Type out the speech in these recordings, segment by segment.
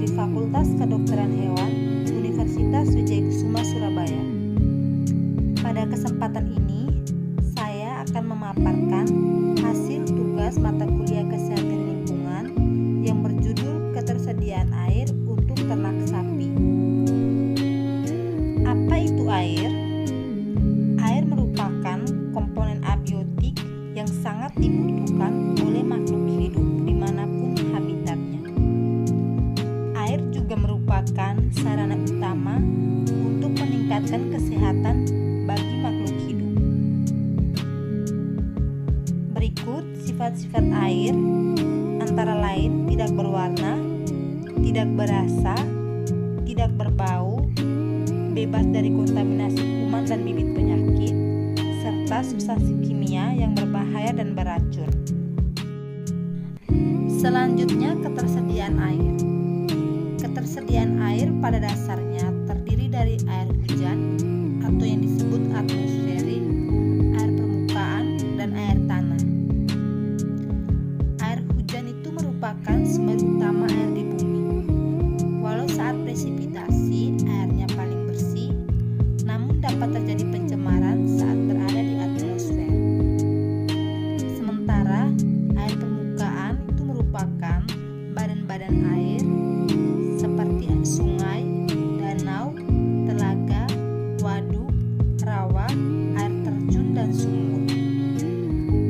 dari Fakultas Kedokteran Hewan Universitas Wijaykusuma Surabaya. Pada kesempatan ini, saya akan memaparkan hasil tugas mata kuliah Kesehatan Lingkungan yang berjudul Ketersediaan Air untuk Ternak Sapi. Apa itu air? Air merupakan komponen abiotik yang sangat dibutuhkan oleh makhluk hidup dimanapun habitatnya. Air juga merupakan sarana utama untuk meningkatkan kesehatan bagi makhluk hidup. Berikut sifat-sifat air, antara lain tidak berwarna, tidak berasa, tidak berbau, bebas dari kontaminasi kuman dan bibit penyakit, serta substansi kimia yang berbahaya dan beracun. Selanjutnya, ketersediaan air. Ketersediaan air pada dasarnya terdiri dari air hujan atau yang disebut atmosferik, air permukaan, dan air tanah. Air hujan itu merupakan sumber utama air di bumi. Walau saat presipitasi airnya paling bersih, namun dapat terjadi pencemaran saat berada di atmosfer. Sementara air permukaan itu merupakan badan-badan air seperti sungai, danau, telaga, waduk, rawa, air terjun, dan sumur.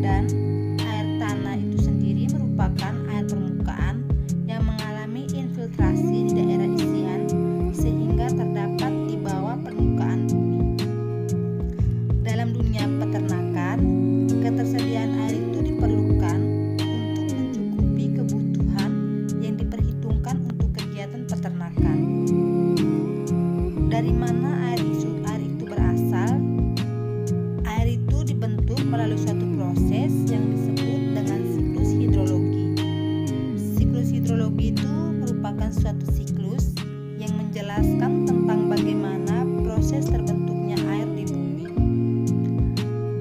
Dan air tanah itu sendiri merupakan air permukaan yang mengalami infiltrasi di daerah isian sehingga terdapat di bawah permukaan bumi. Dalam dunia peternakan, ketersediaan air itu diperlukan untuk mencukupi kebutuhan yang diperhitungkan untuk kegiatan peternakan. Dari mana air itu berasal? Air itu dibentuk melalui suatu proses yang disebut dengan siklus hidrologi. Siklus hidrologi itu merupakan suatu siklus yang menjelaskan tentang bagaimana proses terbentuknya air di bumi.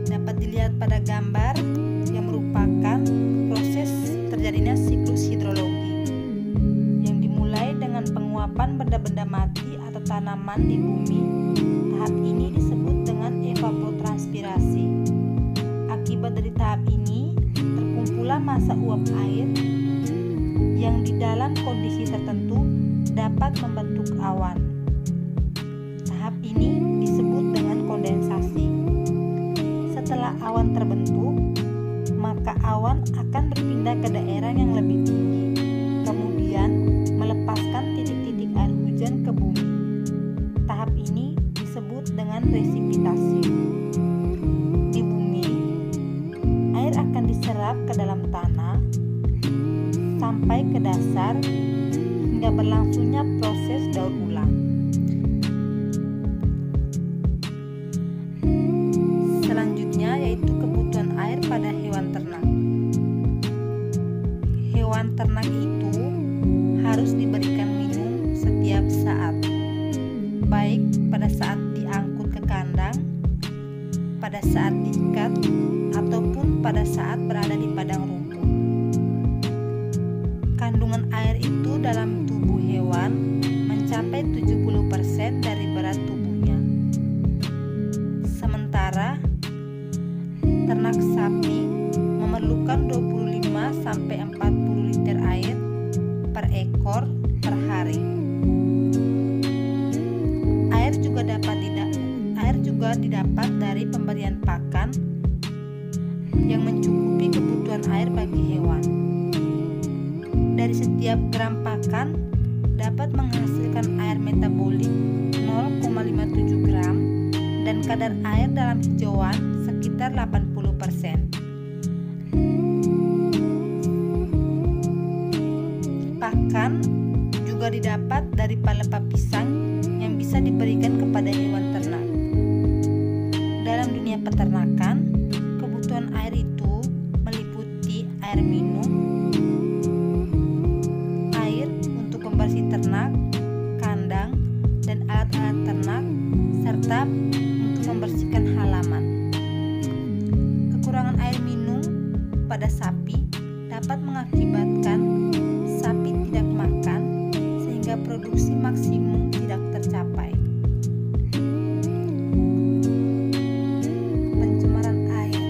Dapat dilihat pada gambar yang merupakan proses terjadinya siklus hidrologi yang dimulai dengan penguapan benda-benda mati atau tanaman di bumi. Tahap ini disebut dengan evapotranspirasi. Akibat dari tahap ini, terkumpullah massa uap air yang di dalam kondisi tertentu dapat membentuk awan. Tahap ini disebut dengan kondensasi. Setelah awan terbentuk, maka awan akan berpindah ke daerah yang lebih tinggi, kemudian melepaskan titik-titik air hujan ke bumi. Tahap ini disebut dengan presipitasi. Di bumi, air akan diserap ke dalam tanah sampai ke dasar hingga berlangsungnya proses daur ulang. Selanjutnya yaitu kebutuhan air pada hewan ternak. Hewan ternak itu harus diberikan minum setiap saat, baik pada saat diangkut ke kandang, pada saat diikat, ataupun pada saat berada di padang rumput. Kandungan air itu dalam tubuh hewan mencapai 70% dari berat tubuhnya. Sementara ternak sapi memerlukan 25-40 liter air per ekor per hari. Air juga didapat dari pemberian pakan yang mencukupi kebutuhan air bagi hewan. Dari setiap gram pakan dapat menghasilkan air metabolik 0,57 gram dan kadar air dalam hijauan sekitar 80%. Pakan juga didapat dari pelepah pisang yang bisa diberikan kepada hewan ternak. Dalam dunia peternakan, kebutuhan air itu meliputi air minum, air untuk pembersih ternak, kandang, dan alat-alat ternak, serta untuk membersihkan halaman. Kekurangan air minum pada sapi dapat mengakibatkan sapi tidak makan sehingga produksi maksimum tidak tercapai. Pencemaran air.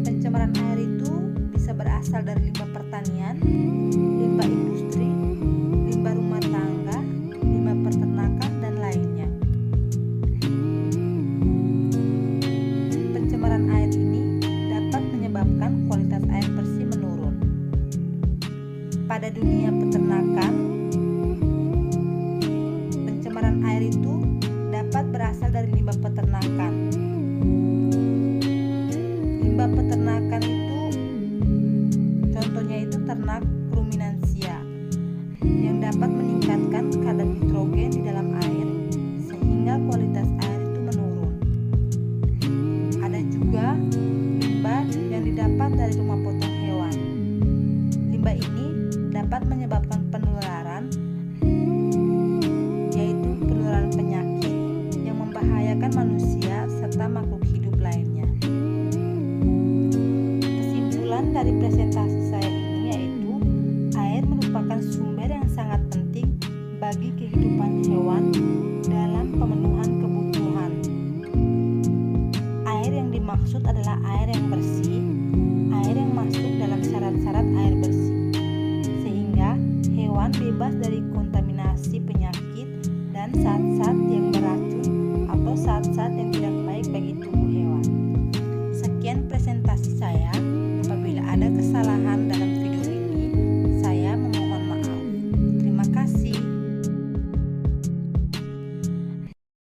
Pencemaran air itu bisa berasal dari limbah pertanian, limbah industri, limbah rumah tangga, limbah peternakan, dan lainnya. Pencemaran air ini dapat menyebabkan kualitas air bersih menurun. Pada dunia peternakan, pencemaran air itu dapat berasal dari limbah peternakan. Limbah peternakan itu contohnya itu ternak ruminansia yang dapat meningkatkan kadar nitrogen di dalam air sehingga kualitas air itu menurun. Ada juga limbah yang didapat dari rumah potong hewan. Limbah ini dapat menyebabkan penularan, yaitu penularan penyakit yang membahayakan manusia serta makhluk